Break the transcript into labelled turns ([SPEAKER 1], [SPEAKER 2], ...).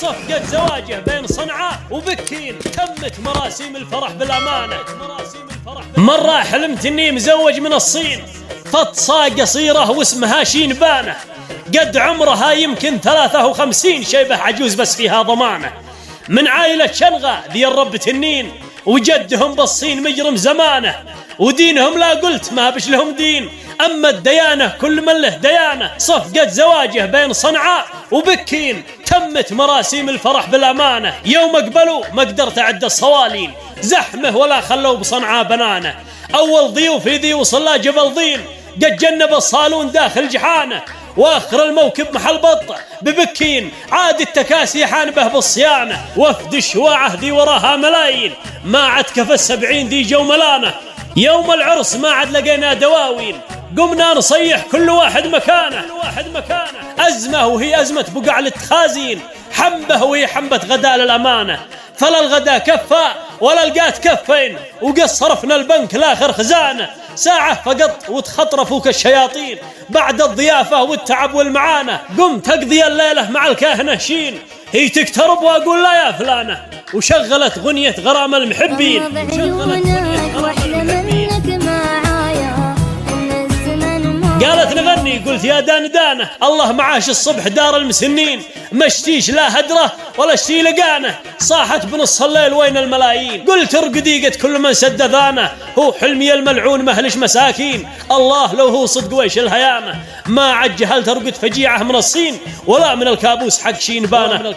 [SPEAKER 1] صفقة زواجه بين صنعاء وبكين، تمت مراسيم الفرح بالأمانة. مرة حلمت إني مزوج من الصين، فطصة قصيرة واسمها شينبانة، قد عمرها يمكن 53، شيبة عجوز بس فيها ضمانة. من عائلة شنغة ذي الرب تنين، وجدهم بالصين مجرم زمانه، ودينهم لا قلت ما بش لهم دين، أما الديانة كل من له ديانة. صفقة زواجه بين صنعاء وبكين، تمت مراسيم الفرح بالأمانة. يوم أقبلوا ما قدرت أعد الصوالين، زحمه ولا خلوا بصنعاء بنانه. أول ضيوف ذي وصل جبل ضين، قد جنب الصالون داخل جحانه، واخر الموكب محل بط ببكين، عاد التكاسي حانبه بالصيانه. وفد الشواعه ذي وراها ملايين، ما عاد كفى 70 ذي جو ملانه. يوم العرس ما عاد لقينا دواوين، قمنا نصيح كل واحد مكانه. أزمة وهي أزمة بقع التخازين، حنبه وهي حنبة غداء للأمانة. فلا الغدا كفى ولا لقات كفين، وقد صرفنا البنك لاخر خزانه. ساعة فقط وتخطرفوا كالشياطين، بعد الضيافة والتعب والمعانة. قمت أقضي الليلة مع الكاهنة شين، هي تقترب وأقول لا يا فلانة، وشغلت غنية غرام المحبين. قالت نغني، قلت يا دانه الله معاش الصبح دار المسنين، مشتيش لا هدره ولا اشتي لقانه. صاحت بنص الليل وين الملايين، قلت ارقدي قد كل من سد ذانه، هو حلمي الملعون مهلش مساكين، الله لو هو صدق ويش الهيانه. ما عجهلت ارقد فجيعه من الصين، ولا من الكابوس حق شينبانه.